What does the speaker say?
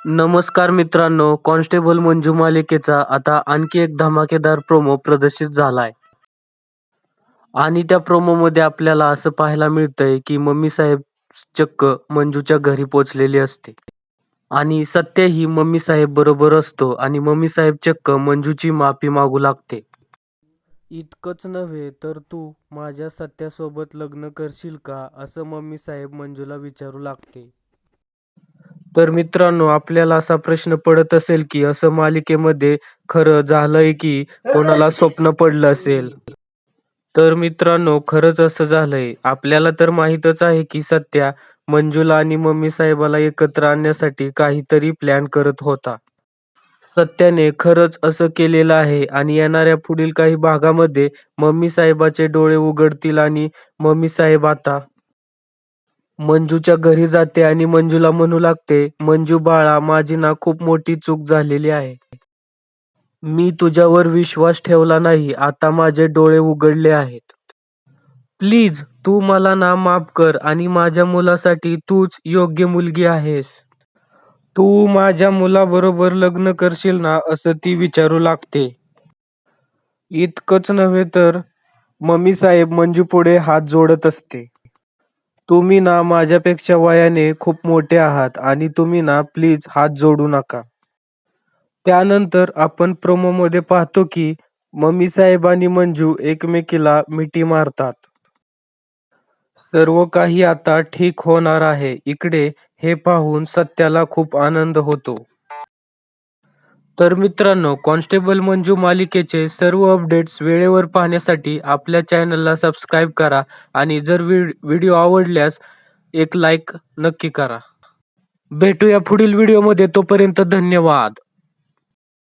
नमस्कार मित्रांनो, कॉन्स्टेबल मंजू मालिकेचा आता आणखी एक धमाकेदार प्रोमो प्रदर्शित झालाय. आणि त्या प्रोमोमध्ये आपल्याला असं पाहायला मिळतंय की मम्मी साहेब चक्क मंजूच्या घरी पोहोचलेली असते. आणि सत्याही मम्मी साहेब बरोबर असतो आणि मम्मी साहेब चक्क मंजूची माफी मागू लागते. इतकंच नव्हे तर तू माझ्या सत्यासोबत लग्न करशील का, असं मम्मी साहेब मंजूला विचारू लागते. तर मित्रांनो, आपल्याला असा प्रश्न पडत असेल की असं मालिकेमध्ये खरं झालंय की कोणाला स्वप्न पडलं असेल. तर मित्रांनो, खरंच असं झालंय. आपल्याला तर माहीतच आहे की सत्या मंजूला आणि मम्मी साहेबाला एकत्र आणण्यासाठी काहीतरी प्लॅन करत होता. सत्याने खरंच असं केलेलं आहे आणि येणाऱ्या पुढील काही भागामध्ये मम्मी साहेबाचे डोळे उघडतील आणि मम्मी साहेब आता मंजूच्या घरी जाते आणि मंजूला म्हणू लागते, "मंजू बाळा, माझी ना खूप मोठी चूक झालेली आहे. मी तुझ्यावर विश्वास ठेवला नाही. आता माझे डोळे उघडले आहेत. प्लीज तू मला ना माफ कर आणि माझ्या मुलासाठी तूच योग्य मुलगी आहेस. तू माझ्या मुलाबरोबर लग्न करशील ना?" असं ती विचारू लागते. इतकंच नव्हे तर मम्मी साहेब मंजूपुढे हात जोडत असते. "तुम्ही ना माझ्यापेक्षा वयाने खूप मोठे आहात आणि तुम्ही ना प्लीज हात जोडू नका." त्यानंतर आपण प्रोमोमध्ये पाहतो की मम्मी साहेब आणि मंजू एकमेकीला मिठी मारतात. सर्व काही आता ठीक होणार आहे. इकडे हे पाहून सत्याला खूप आनंद होतो. तर मित्रांनो, कॉन्स्टेबल मंजू मालिकेचे सर्व अपडेट्स वेळेवर पाहण्यासाठी आपल्या चॅनलला सबस्क्राईब करा आणि जर व्हिडिओ आवडल्यास एक लाईक नक्की करा. भेटूया पुढील व्हिडिओमध्ये. तोपर्यंत धन्यवाद.